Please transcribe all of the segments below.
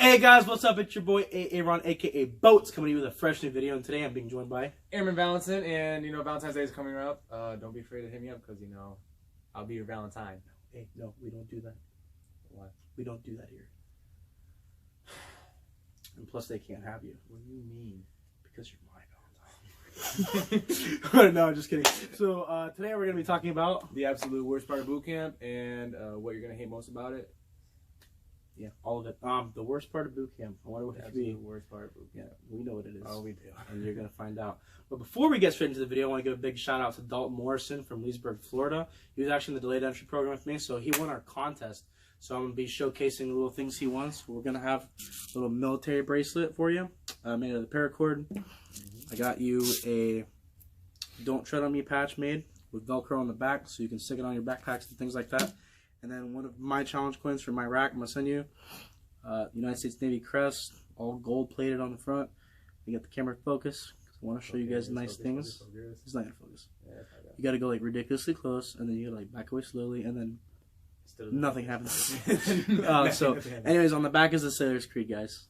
Hey guys, what's up? It's your boy Aaron, aka Boats, coming to you with a fresh new video, and today I'm being joined by Airman Valentin, and Valentine's Day is coming up. Don't be afraid to hit me up because I'll be your Valentine. Hey, no, we don't do that. Why? We don't do that here. And plus, they can't have you. What do you mean? Because you're my Valentine. No, I'm just kidding. So today we're gonna be talking about The absolute worst part of boot camp and what you're gonna hate most about it. Yeah, all of it. The worst part of boot camp. I wonder what it could be. The worst part of boot camp. Yeah, we know what it is. Oh, we do. And you're going to find out. But before we get straight into the video, I want to give a big shout out to Dalton Morrison from Leesburg, Florida. He was actually in the delayed entry program with me, so he won our contest. So I'm going to be showcasing the little things he won. So we're going to have a little military bracelet for you, made of the paracord. I got you a Don't Tread on Me patch made with Velcro on the back, so you can stick it on your backpacks and things like that. And then one of my challenge coins from Iraq, I'm going to send you. United States Navy crest, all gold plated on the front. You got the camera focus. I want to show you guys nice things. It's not going to focus. Yeah, you got to go like ridiculously close, and then you got to like back away slowly, and then nothing happens. So, anyways, on the back is the Sailor's Creed, guys.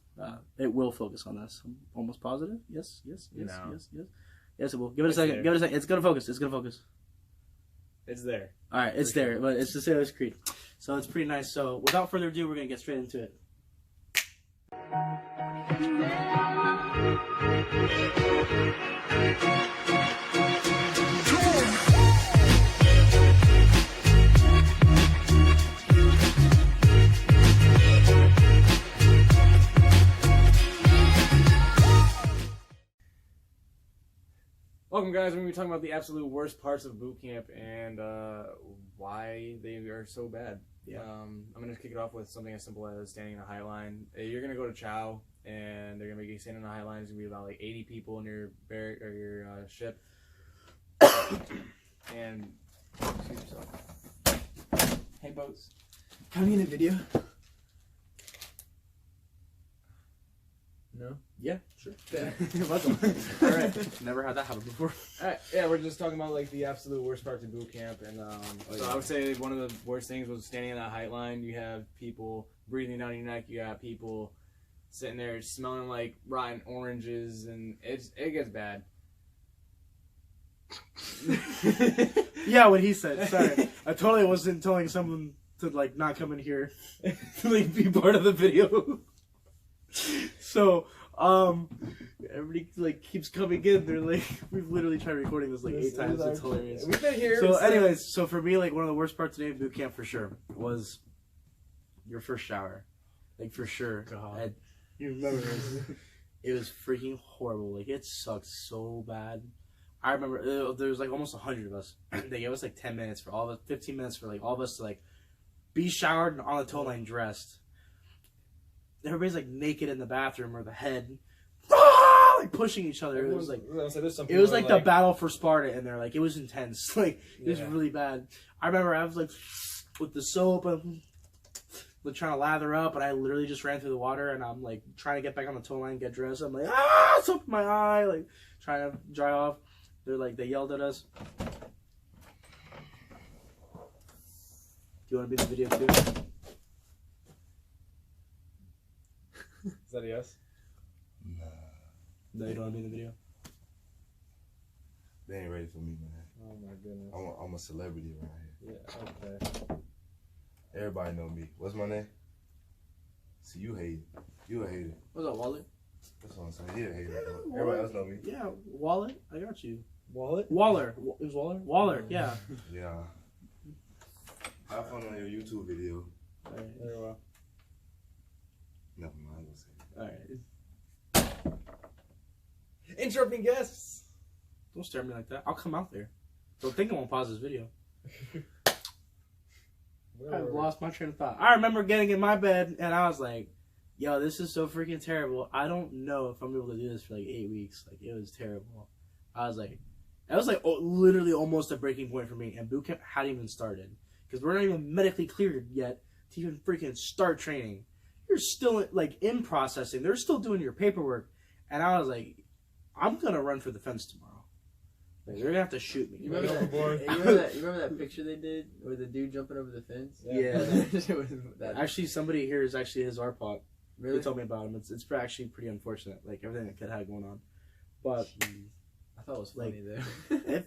It will focus on this. I'm almost positive. Yes, yes, yes, yes, yes. Yes, it will. Give it a second. Give it a second. It's going to focus. It's going to focus. It's there. All right, it's there, but it's the Sailor's Creed. So it's pretty nice. So without further ado, we're going to get straight into it. Welcome, guys. We're going to be talking about the absolute worst parts of boot camp and why they are so bad. Yeah. I'm going to kick it off with something as simple as standing in a high line. You're going to go to chow, and they're going to make you stand in a high line. There's going to be about like 80 people in your barrack or your ship. And excuse yourself. Hey, Boats. Coming in a video? No? Yeah, sure. Welcome. All right. Never had that happen before. All right. Yeah, we're just talking about like the absolute worst parts of boot camp, and so I would say one of the worst things was standing in that height line. You have people breathing down your neck. You got people sitting there smelling like rotten oranges, and it gets bad. Yeah, what he said. Sorry, I totally wasn't telling someone to like not come in here to like be part of the video. So, everybody like keeps coming in. They're like, we've literally tried recording this like 8 times. It's hilarious. We've been here. So, anyways, so for me, like one of the worst parts today of boot camp for sure was your first shower. Like for sure. God. You remember this? It was freaking horrible. Like it sucked so bad. I remember there was like almost 100 of us. They gave us like 10 minutes for all of us, 15 minutes for like all of us to like be showered and on the tow line dressed. Everybody's like naked in the bathroom or the head, like pushing each other. It was like the battle for Sparta in there. Like it was intense. Like it was really bad. I remember I was like with the soap and like, trying to lather up, and I literally just ran through the water, and I'm like trying to get back on the tow line, get dressed. I'm like soap in my eye, like trying to dry off. They yelled at us. Do you want to be in the video too? Is that a yes? Nah. No, you don't want to be in the video? They ain't ready for me, man. Oh my goodness. I'm a celebrity around here. Yeah, okay. Everybody know me. What's my name? See, you hate it. You a hater. What's up, Wallet? That's what I'm saying. He a hater. Everybody else know me. Yeah, Wallet. I got you. Wallet? Waller. It was Waller? Waller, yeah. Yeah. Have fun on your YouTube video. Alright, very well. Never mind. I ain't Alright. Interrupting guests. Don't stare at me like that. I'll come out there. Don't think I won't pause this video. I've lost my train of thought. I remember getting in my bed and I was like, yo, this is so freaking terrible. I don't know if I'm able to do this for like 8 weeks. Like, it was terrible. I was like, that was like literally almost a breaking point for me. And boot camp hadn't even started. Because we're not even medically cleared yet to even freaking start training. You're still like in processing. They're still doing your paperwork. And I was like, I'm going to run for the fence tomorrow. Like, they're going to have to shoot me. You remember that picture they did with the dude jumping over the fence? Yeah. Actually, somebody here is actually his RPOC. Really? They told me about him. It's actually pretty unfortunate, like everything that kid had going on. But Jeez. I thought it was funny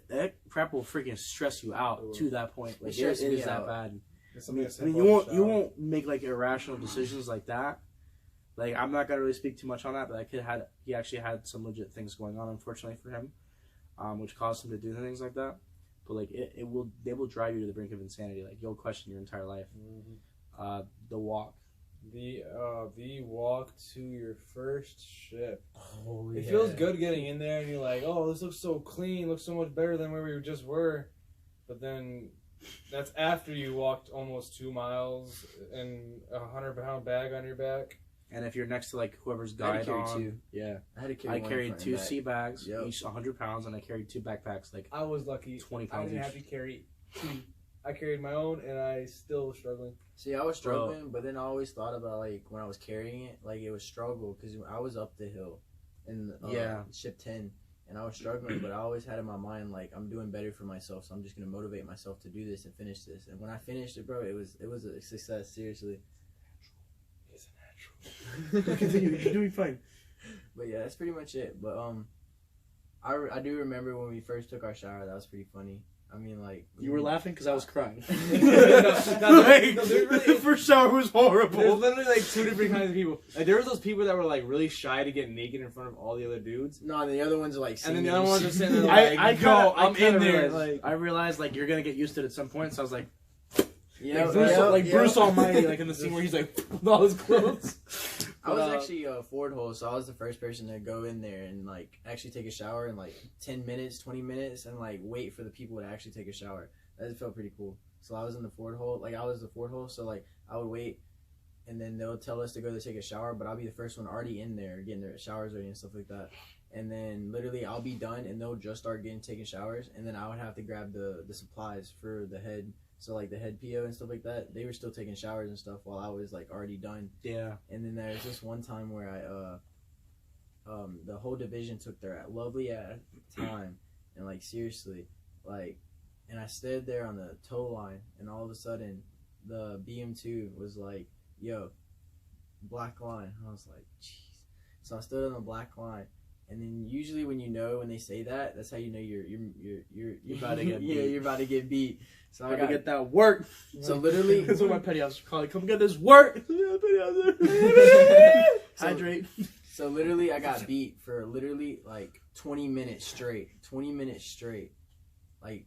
that crap will freaking stress you out to that point. Like it stresses me is that out. bad. It's I something mean, as I mean, simple as a you shower. won't make like irrational decisions like that. Like I'm not gonna really speak too much on that, but that kid he actually had some legit things going on, unfortunately for him, which caused him to do things like that. But like they will drive you to the brink of insanity. Like you'll question your entire life. The walk. The walk to your first ship. Oh, It feels good getting in there and you're like, oh, this looks so clean, looks so much better than where we just were. But then that's after you walked almost 2 miles and a 100-pound bag on your back. And if you're next to like whoever's I had guide to carry on, two. yeah, I had to carry I one carried front 2 and back. sea bags, Yep. each 100 pounds, and I carried 2 backpacks, like I was lucky. 20 I pounds didn't each. have to carry 2. I carried my own and I still was struggling. See, I was struggling, but then I always thought about like when I was carrying it, like it was struggle because I was up the hill in ship 10, and I was struggling, but I always had in my mind like I'm doing better for myself, so I'm just gonna motivate myself to do this and finish this. And when I finished it, bro, it was a success. Seriously. It's a natural. Continue, you're doing fine. But yeah, that's pretty much it. But I do remember when we first took our shower. That was pretty funny. I mean, like You were laughing because I was crying. The The first shower was There's horrible. literally like 2 different kinds of people. Like there was those people that were like really shy to get naked in front of all the other dudes. No, and the other ones are like. And then the singing other ones and are shit. sitting there like, I'm in there. Realized, I realized like you're gonna get used to it at some point. So I was like, Yeah, Bruce Almighty, like in the scene where he's like with all his clothes. I was actually a Ford hole, so I was the first person to go in there and like actually take a shower in like 10 minutes, 20 minutes, and like wait for the people to actually take a shower. That felt pretty cool. So I was in the Ford hole, like I was the Ford hole, so like I would wait, and then they'll tell us to go to take a shower, but I'll be the first one already in there getting their showers ready and stuff like that. And then literally I'll be done, and they'll just start taking showers, and then I would have to grab the supplies for the head. So like the head PO and stuff like that, they were still taking showers and stuff while I was like already done. Yeah. And then there's this one time where the whole division took their lovely ass time, and like seriously, like, and I stood there on the tow line, and all of a sudden the BM2 was like, yo, black line. And I was like, jeez. So I stood on the black line. And then usually when they say that, that's how you know you're about to get beat. Yeah, you're about to get beat. So I gotta get that work. So literally, that's what my petty officer called it. Come get this work. Yeah, petty officer. Hydrate. So literally, I got beat for literally like 20 minutes straight. 20 minutes straight, like,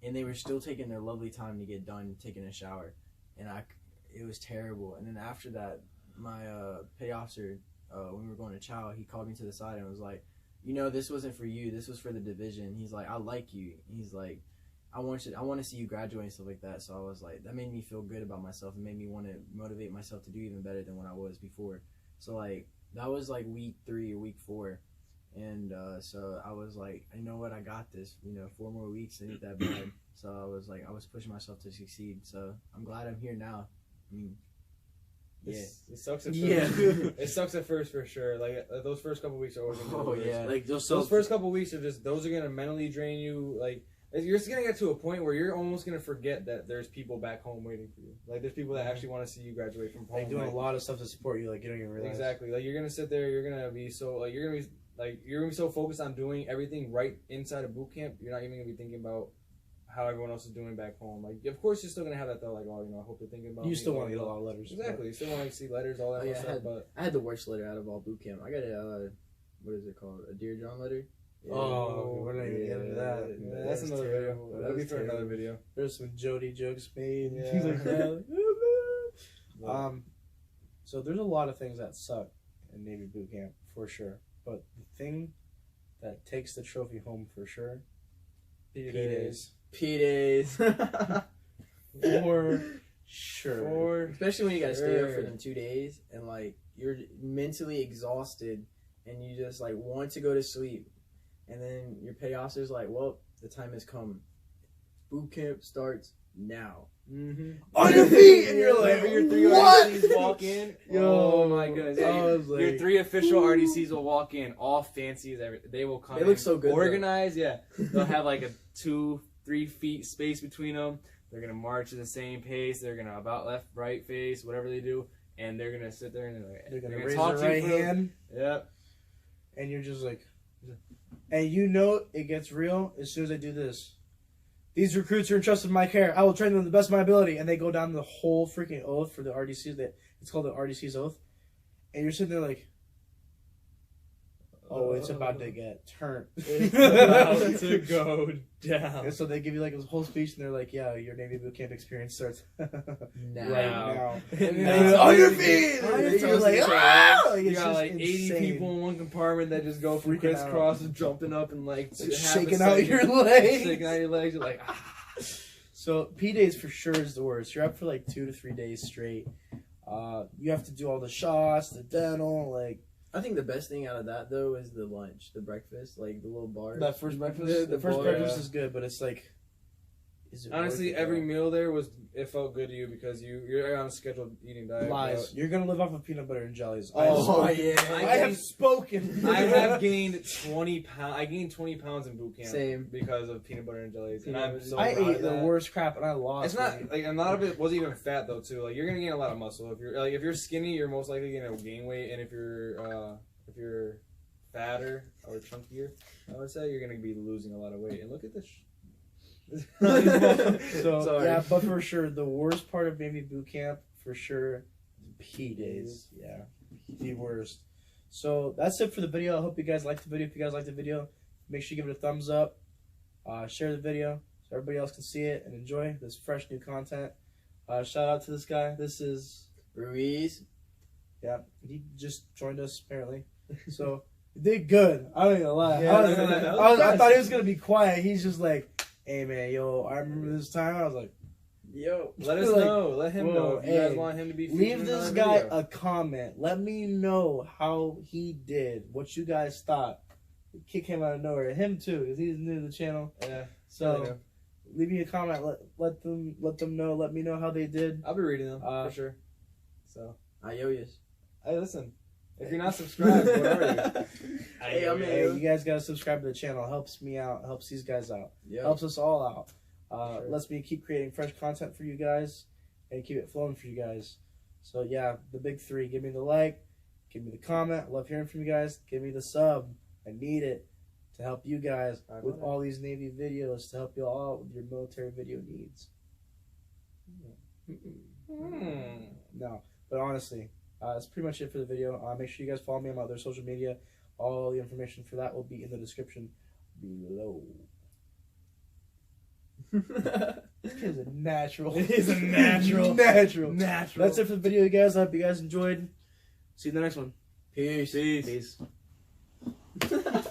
and they were still taking their lovely time to get done taking a shower, and it was terrible. And then after that, my petty officer. When we were going to chow, he called me to the side and was like, you know, this wasn't for you, this was for the division. He's like, I like you. He's like, I want to see you graduate and stuff like that. So I was like, that made me feel good about myself and made me want to motivate myself to do even better than what I was before. So like that was like week 3 or week 4, and so I was like, you know what, I got this. 4 more weeks, ain't that bad. So I was like, I was pushing myself to succeed. So I'm glad I'm here now. I mean, yeah, it sucks at first. Yeah. It sucks at first for sure. Like those first couple weeks are always gonna be yeah. Like those first couple weeks are just, those are gonna mentally drain you. Like you're just gonna get to a point where you're almost gonna forget that there's people back home waiting for you. Like there's people that actually want to see you graduate from home. like doing a lot of stuff to support you. Like you don't even realize. Exactly. Like you're gonna sit there. You're gonna be so you're gonna be so focused on doing everything right inside of boot camp. You're not even gonna be thinking about how everyone else is doing back home. Like, of course, you're still gonna have that though. Like, oh, I hope they're thinking about. You me. still want to get a lot of letters. Exactly. You still want to see letters, all that stuff. But I had the worst letter out of all boot camp. I got a what is it called? A Dear John letter. Yeah. Oh, we're not even getting into that. Yeah, that's another terrible. video. That'll be for another video. There's some Jody jokes made. Yeah. Things like that. So there's a lot of things that suck in Navy boot camp for sure. But the thing that takes the trophy home for sure, P-Days. P-Days. For sure. Especially when you gotta stay up for them 2 days and like you're mentally exhausted and you just like want to go to sleep, and then your petty officer's like, well, the time has come. Boot camp starts now. Mm-hmm. On your feet, and you're like, your 3 what? RDCs walk in. Yo, Oh my goodness! Yeah, your 3 official RDCs will walk in, all fancy as everything. They will come. They look so good, organized. Though. Yeah, they'll have like a 2-3 feet space between them. They're gonna march at the same pace. They're gonna about left, right face, whatever they do. and they're gonna sit there and They're gonna gonna raise talk their to you right for- hand, Yep. and you're just like, and you know it gets real as soon as they do this. These recruits are entrusted in my care. I will train them to the best of my ability, and they go down the whole freaking oath for the RDC. That it's called the RDC's oath, and you're sitting there like, oh, it's about to get turned. It's about to go down. And so they give you like this whole speech, and they're like, "Yeah, your Navy Bootcamp experience starts right Now. now." And And then on your feet. on And your you're toes, like, it's "Ah!" like, Like, you it's got just like 80 insane. people in one compartment that just go from Freaking out. crisscross and jumping up and like Like, half a shaking out second, your legs. shaking out your legs. You're like, ah. So P days for sure is the worst. You're up for like 2 to 3 days straight. You have to do all the shots, the dental, like I think the best thing out of that though is the lunch, the breakfast, like the little bars. that first breakfast. The The first bar, breakfast yeah. is good, but it's like, is it Honestly, worth it, every though? meal there it felt good to you because you're on a scheduled eating diet. Lies. You're gonna live off of peanut butter and jellies. Oh, yeah. I have spoken. I have gained 20 pounds. I gained 20 pounds in boot camp. Same. Because of peanut butter and jellies, and Peanut I'm butter. so I proud ate of the that. worst crap, and I lost. It's not weight. like a lot of it wasn't even fat though too. Like you're gonna gain a lot of muscle if you're skinny, you're most likely gonna gain weight, and if you're fatter or chunkier, I would say you're gonna be losing a lot of weight. And look at this. So Sorry. yeah, but for sure, the worst part of Navy boot camp for sure, P days. Yeah, the worst. So that's it for the video. I hope you guys liked the video. If you guys liked the video, make sure you give it a thumbs up. Share the video so everybody else can see it and enjoy this fresh new content. Shout out to this guy. This is Ruiz. yeah. He just joined us apparently. So he did good. I don't even lie. Yeah, I thought he was gonna be quiet. He's just like, hey man, yo, I remember this time. I was like, Yo. Let us Like, know. Let him whoa, know if you guys hey, want him to be. featured leave in this another guy video. a comment. Let me know how he did. What you guys thought. The kid came out of nowhere. Him too, because he's new to the channel. Yeah. So leave me a comment. Let them know. Let me know how they did. I'll be reading them Uh, for sure. So, Ayoyas. hey, listen. If you're not subscribed, what are you? Hey, I'm Hey, in. you guys gotta subscribe to the channel. It helps me out. Helps these guys out. Yo. Helps us all out. Sure. Lets me keep creating fresh content for you guys and keep it flowing for you guys. So yeah, the big three. Give me the like, give me the comment. I love hearing from you guys. Give me the sub. I need it to help you guys I with know. all these Navy videos, to help you all out with your military video needs. No, but honestly, that's pretty much it for the video. Make sure you guys follow me on my other social media. All the information for that will be in the description below. This kid's a natural. He's a natural. Natural. Natural. That's it for the video, guys. I hope you guys enjoyed. See you in the next one. Peace. Peace. Peace.